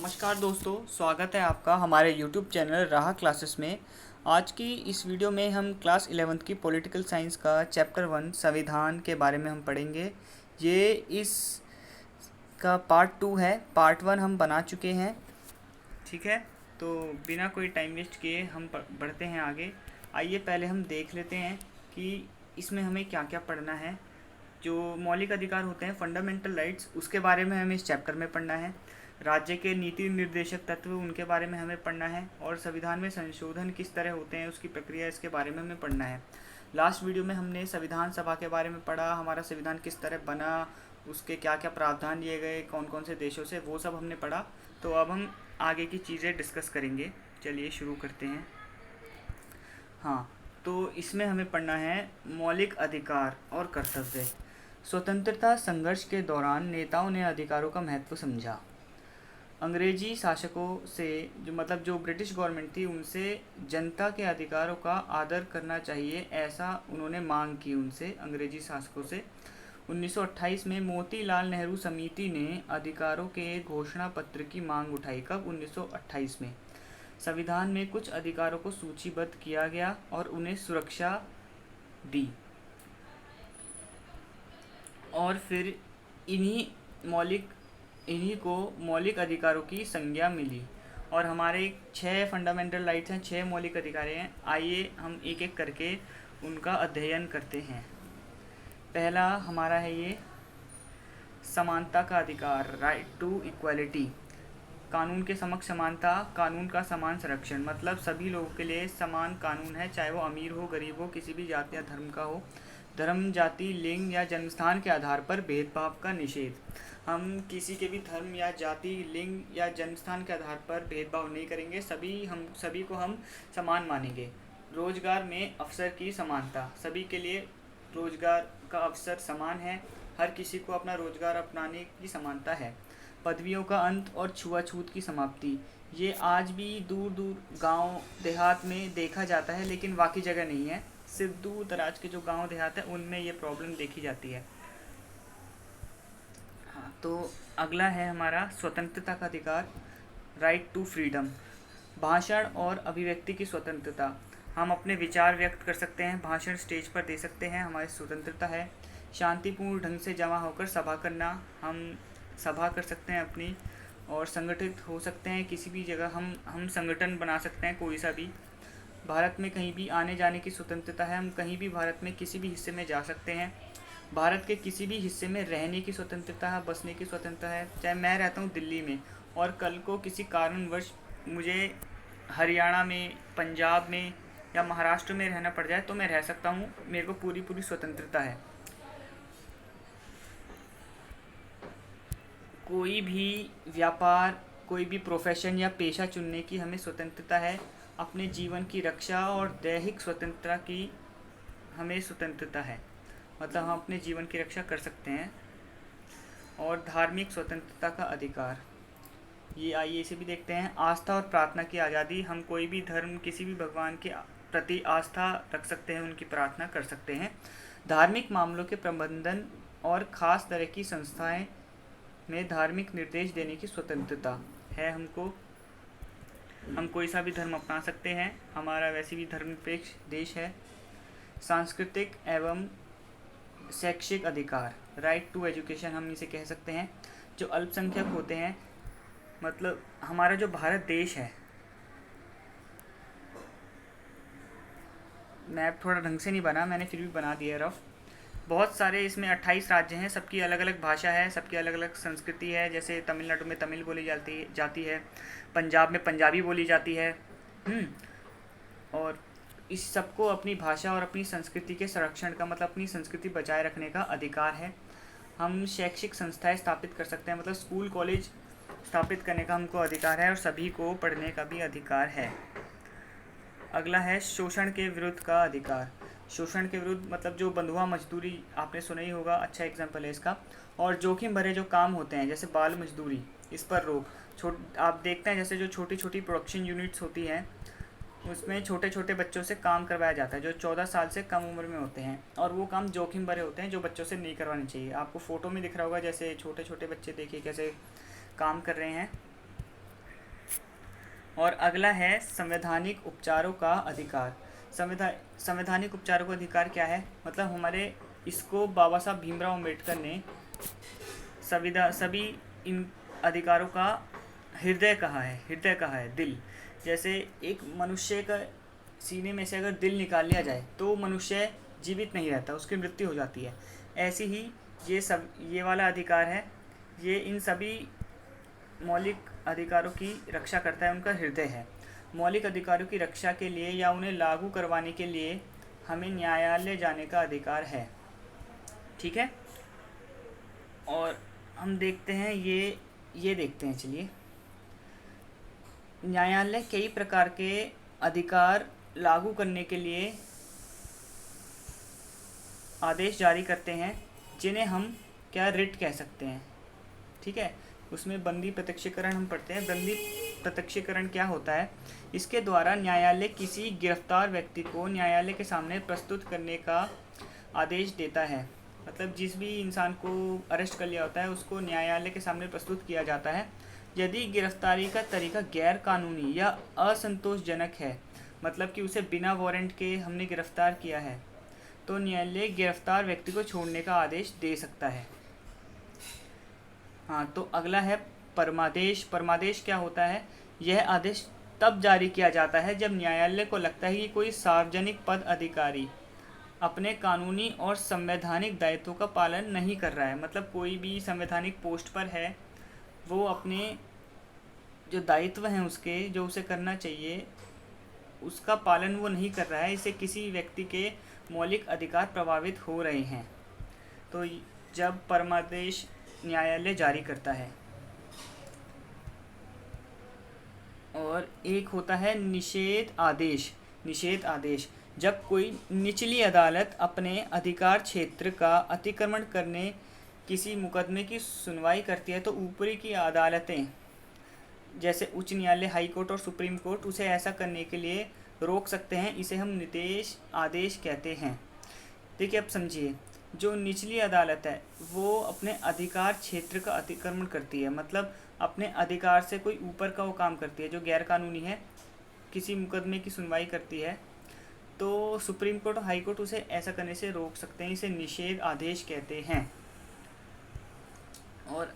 नमस्कार दोस्तों, स्वागत है आपका हमारे YouTube चैनल राह क्लासेस में। आज की इस वीडियो में हम क्लास 11th की पॉलिटिकल साइंस का चैप्टर 1 संविधान के बारे में हम पढ़ेंगे। ये इस का पार्ट 2 है। पार्ट 1 हम बना चुके हैं, ठीक है। तो बिना कोई टाइम वेस्ट किए हम बढ़ते हैं आगे। आइए पहले हम देख लेते हैं कि इसमें हमें क्या क्या पढ़ना है। जो मौलिक अधिकार होते हैं, फंडामेंटल राइट्स, उसके बारे में हमें इस चैप्टर में पढ़ना है। राज्य के नीति निर्देशक तत्व, उनके बारे में हमें पढ़ना है। और संविधान में संशोधन किस तरह होते हैं, उसकी प्रक्रिया, इसके बारे में हमें पढ़ना है। लास्ट वीडियो में हमने संविधान सभा के बारे में पढ़ा, हमारा संविधान किस तरह बना, उसके क्या क्या प्रावधान दिए गए, कौन कौन से देशों से, वो सब हमने पढ़ा। तो अब हम आगे की चीज़ें डिस्कस करेंगे। चलिए शुरू करते हैं। हाँ, तो इसमें हमें पढ़ना है मौलिक अधिकार और कर्तव्य। स्वतंत्रता संघर्ष के दौरान नेताओं ने अधिकारों का महत्व समझा। अंग्रेजी शासकों से जो ब्रिटिश गवर्नमेंट थी, उनसे जनता के अधिकारों का आदर करना चाहिए, ऐसा उन्होंने मांग की उनसे, अंग्रेजी शासकों से। 1928 में मोतीलाल नेहरू समिति ने अधिकारों के घोषणा पत्र की मांग उठाई। कब? 1928 में। संविधान में कुछ अधिकारों को सूचीबद्ध किया गया और उन्हें सुरक्षा दी, और फिर इन्हीं को मौलिक अधिकारों की संज्ञा मिली। और हमारे 6 फंडामेंटल राइट्स हैं, 6 मौलिक अधिकार हैं। आइए हम एक एक करके उनका अध्ययन करते हैं। पहला हमारा है ये समानता का अधिकार, राइट टू इक्वालिटी। कानून के समक्ष समानता, कानून का समान संरक्षण, मतलब सभी लोगों के लिए समान कानून है, चाहे वो अमीर हो, गरीब हो, किसी भी जाति या धर्म का हो। धर्म, जाति, लिंग या जन्मस्थान के आधार पर भेदभाव का निषेध। हम किसी के भी धर्म या जाति, लिंग या जन्मस्थान के आधार पर भेदभाव नहीं करेंगे। सभी को हम समान मानेंगे। रोजगार में अवसर की समानता, सभी के लिए रोजगार का अवसर समान है, हर किसी को अपना रोजगार अपनाने की समानता है। पदवियों का अंत और छुआछूत की समाप्ति, ये आज भी दूर दूर गांव देहात में देखा जाता है, लेकिन बाकी जगह नहीं है। सिर्फ दूर दराज के जो गांव देहात है, उनमें ये प्रॉब्लम देखी जाती है। हाँ, तो अगला है हमारा स्वतंत्रता का अधिकार, राइट टू फ्रीडम। भाषण और अभिव्यक्ति की स्वतंत्रता, हम अपने विचार व्यक्त कर सकते हैं, भाषण स्टेज पर दे सकते हैं, हमारी स्वतंत्रता है। शांतिपूर्ण ढंग से जमा होकर सभा करना, हम सभा कर सकते हैं अपनी, और संगठित हो सकते हैं किसी भी जगह, हम संगठन बना सकते हैं कोई सा भी। भारत में कहीं भी आने जाने की स्वतंत्रता है, हम कहीं भी भारत में किसी भी हिस्से में जा सकते हैं। भारत के किसी भी हिस्से में रहने की स्वतंत्रता है, बसने की स्वतंत्रता है। चाहे मैं रहता हूँ दिल्ली में और कल को किसी कारणवश मुझे हरियाणा में, पंजाब में या महाराष्ट्र में रहना पड़ जाए, तो मैं रह सकता हूँ, मेरे को पूरी पूरी स्वतंत्रता है। कोई भी व्यापार, कोई भी प्रोफेशन या पेशा चुनने की हमें स्वतंत्रता है। अपने जीवन की रक्षा और दैहिक स्वतंत्रता की हमें स्वतंत्रता है, मतलब हम अपने जीवन की रक्षा कर सकते हैं। और धार्मिक स्वतंत्रता का अधिकार, ये आइए इसे भी देखते हैं। आस्था और प्रार्थना की आज़ादी, हम कोई भी धर्म, किसी भी भगवान के प्रति आस्था रख सकते हैं, उनकी प्रार्थना कर सकते हैं। धार्मिक मामलों के प्रबंधन और ख़ास तरह की संस्थाएं में धार्मिक निर्देश देने की स्वतंत्रता है हमको। हम कोई सा भी धर्म अपना सकते हैं, हमारा वैसे भी धर्मनिरपेक्ष देश है। सांस्कृतिक एवं शैक्षिक अधिकार, राइट टू एजुकेशन हम इसे कह सकते हैं। जो अल्पसंख्यक होते हैं, मतलब हमारा जो भारत देश है, मैप थोड़ा ढंग से नहीं बना, मैंने फिर भी बना दिया रफ। बहुत सारे इसमें 28 राज्य हैं, सबकी अलग अलग भाषा है, सबकी अलग अलग संस्कृति है। जैसे तमिलनाडु में तमिल बोली जाती है, पंजाब में पंजाबी बोली जाती है। और इस सबको अपनी भाषा और अपनी संस्कृति के संरक्षण का, मतलब अपनी संस्कृति बचाए रखने का अधिकार है। हम शैक्षिक संस्थाएं स्थापित कर सकते हैं, मतलब स्कूल कॉलेज स्थापित करने का हमको अधिकार है, और सभी को पढ़ने का भी अधिकार है। अगला है शोषण के विरुद्ध का अधिकार। शोषण के विरुद्ध मतलब जो बंधुआ मजदूरी, आपने सुना ही होगा, अच्छा एग्जाम्पल है इसका। और जोखिम भरे जो काम होते हैं, जैसे बाल मजदूरी, इस पर रोक। आप देखते हैं जैसे जो छोटी छोटी प्रोडक्शन यूनिट्स होती हैं, उसमें छोटे छोटे बच्चों से काम करवाया जाता है, जो 14 साल से कम उम्र में होते हैं, और वो काम जोखिम भरे होते हैं, जो बच्चों से नहीं करवाने चाहिए। आपको फ़ोटो में दिख रहा होगा, जैसे छोटे छोटे बच्चे देखिए कैसे काम कर रहे हैं। और अगला है संवैधानिक उपचारों का अधिकार। संवैधानिक उपचारों का अधिकार क्या है? मतलब हमारे इसको बाबा साहब भीमराव अम्बेडकर ने सभी इन अधिकारों का हृदय कहा है, दिल। जैसे एक मनुष्य का सीने में से अगर दिल निकाल लिया जाए तो मनुष्य जीवित नहीं रहता, उसकी मृत्यु हो जाती है। ऐसे ही ये वाला अधिकार है, ये इन सभी मौलिक अधिकारों की रक्षा करता है, उनका हृदय है। मौलिक अधिकारों की रक्षा के लिए या उन्हें लागू करवाने के लिए हमें न्यायालय जाने का अधिकार है। ठीक है, और हम देखते हैं ये देखते हैं। चलिए, न्यायालय कई प्रकार के अधिकार लागू करने के लिए आदेश जारी करते हैं, जिन्हें हम क्या रिट कह सकते हैं। ठीक है, उसमें बंदी प्रत्यक्षीकरण हम पढ़ते हैं। बंदी प्रत्यक्षीकरण क्या होता है? इसके द्वारा न्यायालय किसी गिरफ्तार व्यक्ति को न्यायालय के सामने प्रस्तुत करने का आदेश देता है। मतलब जिस भी इंसान को अरेस्ट कर लिया होता है उसको न्यायालय के सामने प्रस्तुत किया जाता है। यदि गिरफ्तारी का तरीका गैर कानूनी या असंतोषजनक है, मतलब कि उसे बिना वारंट के हमने गिरफ्तार किया है, तो न्यायालय गिरफ्तार व्यक्ति को छोड़ने का आदेश दे सकता है। हाँ, तो अगला है परमादेश। परमादेश क्या होता है? यह आदेश तब जारी किया जाता है जब न्यायालय को लगता है कि कोई सार्वजनिक पद अधिकारी अपने कानूनी और संवैधानिक दायित्वों का पालन नहीं कर रहा है। मतलब कोई भी संवैधानिक पोस्ट पर है, वो अपने जो दायित्व हैं उसके, जो उसे करना चाहिए, उसका पालन वो नहीं कर रहा है, इससे किसी व्यक्ति के मौलिक अधिकार प्रभावित हो रहे हैं, तो जब परमादेश न्यायालय जारी करता है। और एक होता है निषेध आदेश। निषेध आदेश जब कोई निचली अदालत अपने अधिकार क्षेत्र का अतिक्रमण करने किसी मुकदमे की सुनवाई करती है, तो ऊपरी की अदालतें जैसे उच्च न्यायालय, हाई कोर्ट और सुप्रीम कोर्ट उसे ऐसा करने के लिए रोक सकते हैं। इसे हम निषेध आदेश कहते हैं। देखिए, अब समझिए, जो निचली अदालत है वो अपने अधिकार क्षेत्र का अतिक्रमण करती है, मतलब अपने अधिकार से कोई ऊपर का वो काम करती है जो गैर कानूनी है, किसी मुकदमे की सुनवाई करती है, तो सुप्रीम कोर्ट और हाई कोर्ट उसे ऐसा करने से रोक सकते हैं। इसे निषेध आदेश कहते हैं। और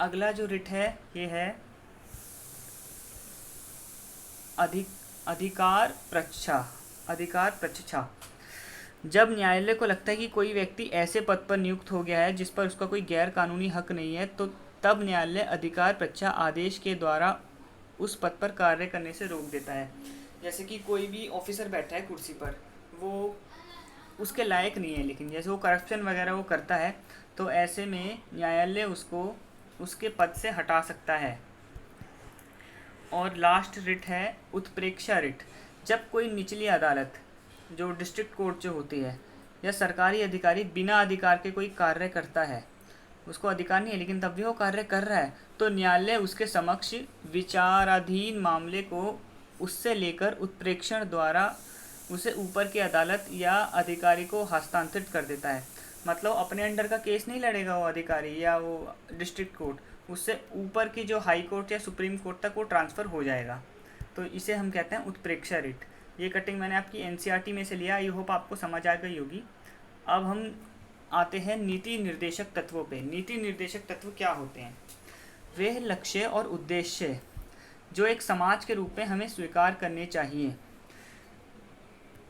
अगला जो रिट है ये है अधिकार प्रच्छा। जब न्यायालय को लगता है कि कोई व्यक्ति ऐसे पद पर नियुक्त हो गया है जिस पर उसका कोई गैर कानूनी हक नहीं है, तो तब न्यायालय अधिकार प्रच्छा आदेश के द्वारा उस पद पर कार्य करने से रोक देता है। जैसे कि कोई भी ऑफिसर बैठा है कुर्सी पर, वो उसके लायक नहीं है, लेकिन जैसे वो करप्शन वगैरह वो करता है, तो ऐसे में न्यायालय उसको उसके पद से हटा सकता है। और लास्ट रिट है उत्प्रेक्षा रिट। जब कोई निचली अदालत, जो डिस्ट्रिक्ट कोर्ट जो होती है, या सरकारी अधिकारी बिना अधिकार के कोई कार्य करता है, उसको अधिकार नहीं है लेकिन तब भी वो कार्य कर रहा है, तो न्यायालय उसके समक्ष विचाराधीन मामले को उससे लेकर उत्प्रेक्षण द्वारा उसे ऊपर की अदालत या अधिकारी को हस्तांतरित कर देता है। मतलब अपने अंडर का केस नहीं लड़ेगा वो अधिकारी या वो डिस्ट्रिक्ट कोर्ट, उससे ऊपर की जो हाई कोर्ट या सुप्रीम कोर्ट तक वो ट्रांसफ़र हो जाएगा। तो इसे हम कहते हैं उत्प्रेक्षा रिट। ये कटिंग मैंने आपकी एनसीईआरटी में से लिया, आई होप आपको समझ आ गई होगी। अब हम आते हैं नीति निर्देशक तत्वों पे। नीति निर्देशक तत्व क्या होते हैं? वे लक्ष्य और उद्देश्य जो एक समाज के रूप में हमें स्वीकार करने चाहिए।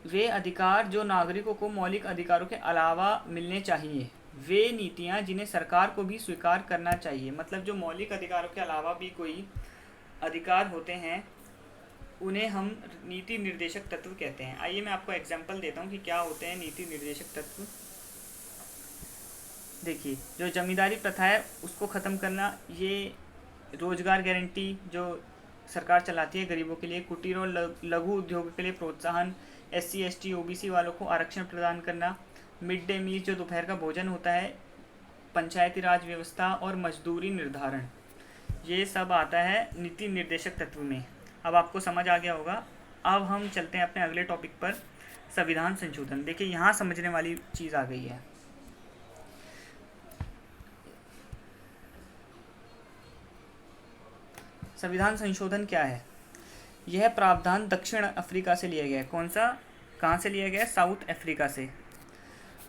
वे अधिकार जो नागरिकों को मौलिक अधिकारों के अलावा मिलने चाहिए। वे नीतियाँ जिन्हें सरकार को भी स्वीकार करना चाहिए। मतलब जो मौलिक अधिकारों के अलावा भी कोई अधिकार होते हैं, उन्हें हम नीति निर्देशक तत्व कहते हैं। आइए मैं आपको एग्जांपल देता हूँ कि क्या होते हैं नीति निर्देशक तत्व। देखिए, जो जमींदारी प्रथा है उसको ख़त्म करना, ये रोजगार गारंटी जो सरकार चलाती है गरीबों के लिए, कुटीर और लघु उद्योगों के लिए प्रोत्साहन, SC ST OBC वालों को आरक्षण प्रदान करना, मिड डे मील जो दोपहर का भोजन होता है, पंचायती राज व्यवस्था और मजदूरी निर्धारण, ये सब आता है नीति निर्देशक तत्व में। अब आपको समझ आ गया होगा। अब हम चलते हैं अपने अगले टॉपिक पर, संविधान संशोधन। देखिए, यहाँ समझने वाली चीज़ आ गई है। संविधान संशोधन क्या है? यह प्रावधान दक्षिण अफ्रीका से लिया गया है। कौन सा, कहाँ से लिया गया है? साउथ अफ्रीका से।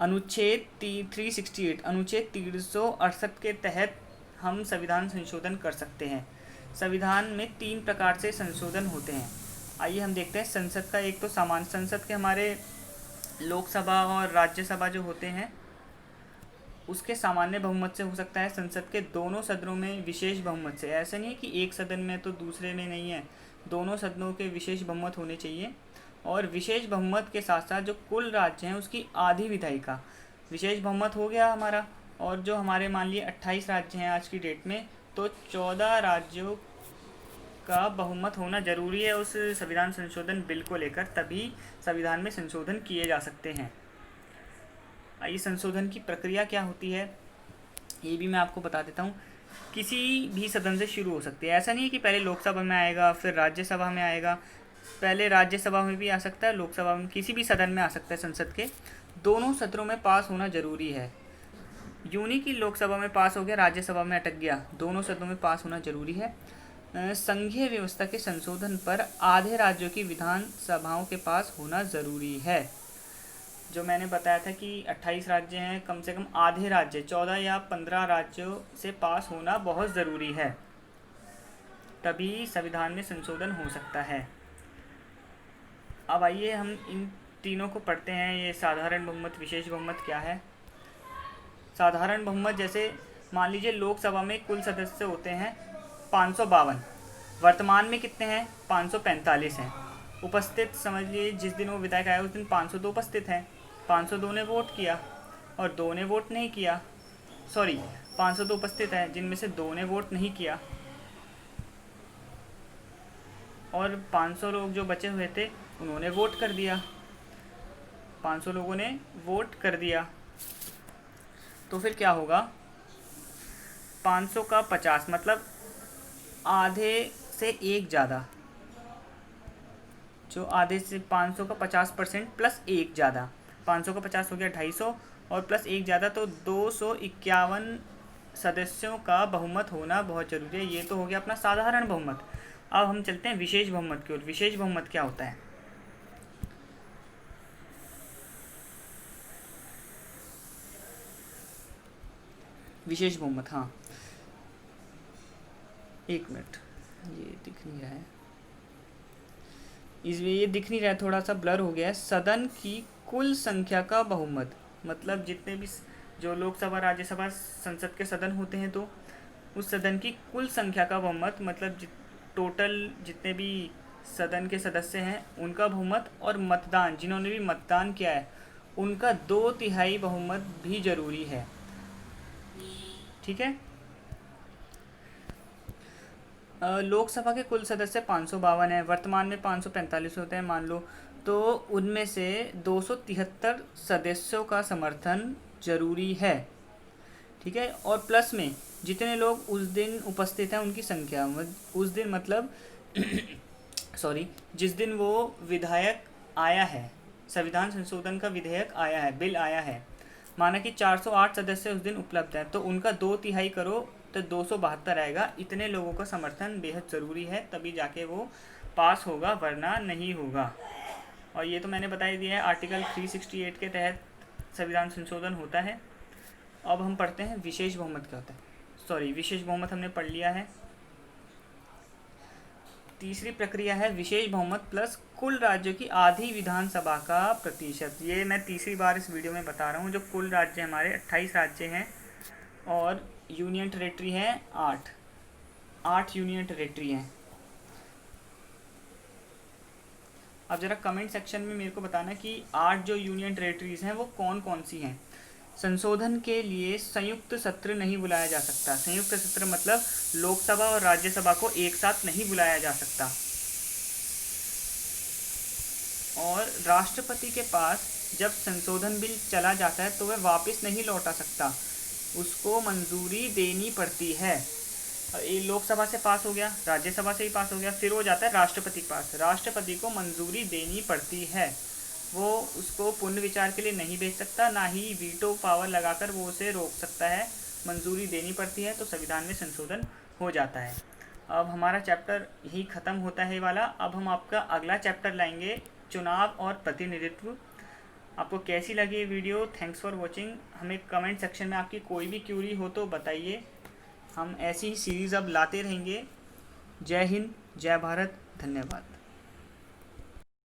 अनुच्छेद 368 अनुच्छेद 368 के तहत हम संविधान संशोधन कर सकते हैं। संविधान में 3 प्रकार से संशोधन होते हैं। आइए हम देखते हैं। संसद का एक तो सामान्य, संसद के हमारे लोकसभा और राज्यसभा जो होते हैं उसके सामान्य बहुमत से हो सकता है। संसद के दोनों सदनों में विशेष बहुमत से। ऐसा नहीं है कि एक सदन में तो दूसरे में नहीं है, दोनों सदनों के विशेष बहुमत होने चाहिए। और विशेष बहुमत के साथ साथ जो कुल राज्य हैं उसकी आधी विधायी का विशेष बहुमत हो गया हमारा। और जो हमारे मान लिए 28 राज्य हैं आज की डेट में, तो 14 राज्यों का बहुमत होना जरूरी है उस संविधान संशोधन बिल को लेकर, तभी संविधान में संशोधन किए जा सकते हैं। आइए संशोधन की प्रक्रिया क्या होती है ये भी मैं आपको बता देता हूँ। किसी भी सदन से शुरू हो सकती है। ऐसा नहीं है कि पहले लोकसभा में आएगा फिर राज्यसभा में आएगा, पहले राज्यसभा में भी आ सकता है, लोकसभा में, किसी भी सदन में आ सकता है। संसद के दोनों सदनों में पास होना जरूरी है। यूं नहीं कि लोकसभा में पास हो गया राज्यसभा में अटक गया, दोनों सदनों में पास होना जरूरी है। संघीय व्यवस्था के संशोधन पर आधे राज्यों की विधानसभाओं के पास होना ज़रूरी है। जो मैंने बताया था कि 28 राज्य हैं, कम से कम आधे राज्य 14 या 15 राज्यों से पास होना बहुत ज़रूरी है, तभी संविधान में संशोधन हो सकता है। अब आइए हम इन तीनों को पढ़ते हैं। ये साधारण बहुमत, विशेष बहुमत क्या है। साधारण बहुमत, जैसे मान लीजिए लोकसभा में कुल सदस्य होते हैं 552, वर्तमान में कितने हैं? 545 हैं। उपस्थित समझ लीजिए जिस दिन वो विधायक आया उस दिन 502 उपस्थित हैं। 502 ने वोट किया और 2 ने वोट नहीं किया। 502 उपस्थित हैं जिनमें से 2 ने वोट नहीं किया, और 500 लोग जो बचे हुए थे उन्होंने वोट कर दिया। 500 लोगों ने वोट कर दिया, तो फिर क्या होगा? 500 का 50 मतलब आधे से एक ज़्यादा, जो आधे से 500 का 50% प्लस एक ज़्यादा, 500 का 50 हो गया 250 और प्लस एक ज़्यादा, तो 251 सदस्यों का बहुमत होना बहुत ज़रूरी है। ये तो हो गया अपना साधारण बहुमत। अब हम चलते हैं विशेष बहुमत की ओर। विशेष बहुमत क्या होता है? विशेष बहुमत, हाँ एक मिनट, ये दिख नहीं रहा है, इसमें ये दिख नहीं रहा है, थोड़ा सा ब्लर हो गया है। सदन की कुल संख्या का बहुमत, मतलब जितने भी जो लोकसभा राज्यसभा संसद के सदन होते हैं, तो उस सदन की कुल संख्या का बहुमत, मतलब टोटल जितने भी सदन के सदस्य हैं उनका बहुमत, और मतदान, जिन्होंने भी मतदान किया है उनका 2/3 बहुमत भी जरूरी है। ठीक है। लोकसभा के कुल सदस्य 552 हैं, वर्तमान में 545 होते हैं मान लो, तो उनमें से 273 सदस्यों का समर्थन जरूरी है। ठीक है। और प्लस में जितने लोग उस दिन उपस्थित हैं उनकी संख्या, उस दिन मतलब जिस दिन वो विधायक आया है, संविधान संशोधन का विधेयक आया है, बिल आया है, माना कि 408 सदस्य उस दिन उपलब्ध हैं, तो उनका 2/3 करो तो 272 आएगा। इतने लोगों का समर्थन बेहद ज़रूरी है, तभी जाके वो पास होगा, वरना नहीं होगा। और ये तो मैंने बता ही दिया है, आर्टिकल 368 के तहत संविधान संशोधन होता है। अब हम पढ़ते हैं विशेष बहुमत क्या होता है। विशेष बहुमत हमने पढ़ लिया है। तीसरी प्रक्रिया है विशेष बहुमत प्लस कुल राज्यों की आधी विधानसभा का प्रतिशत। ये मैं तीसरी बार इस वीडियो में बता रहा हूँ। जो कुल राज्य हमारे 28 राज्य हैं और यूनियन टेरेटरी हैं 8 यूनियन टेरेटरी हैं। अब ज़रा कमेंट सेक्शन में मेरे को बताना कि 8 जो यूनियन टेरेटरीज़ हैं वो कौन कौन सी हैं। संशोधन के लिए संयुक्त सत्र नहीं बुलाया जा सकता। संयुक्त सत्र मतलब लोकसभा और राज्यसभा को एक साथ नहीं बुलाया जा सकता। और राष्ट्रपति के पास जब संशोधन बिल चला जाता है तो वह वापस नहीं लौटा सकता, उसको मंजूरी देनी पड़ती है। ये लोकसभा से पास हो गया, राज्यसभा से ही पास हो गया, फिर वो जाता है राष्ट्रपति के पास। राष्ट्रपति को मंजूरी देनी पड़ती है, वो उसको पुनर्विचार के लिए नहीं भेज सकता, ना ही वीटो पावर लगाकर वो उसे रोक सकता है। मंजूरी देनी पड़ती है तो संविधान में संशोधन हो जाता है। अब हमारा चैप्टर यही ख़त्म होता है वाला। अब हम आपका अगला चैप्टर लाएंगे, चुनाव और प्रतिनिधित्व। आपको कैसी लगी ये वीडियो? Thanks for watching. हमें कमेंट सेक्शन में आपकी कोई भी क्यूरी हो तो बताइए। हम ऐसी ही सीरीज़ अब लाते रहेंगे। जय हिंद, जय भारत, धन्यवाद।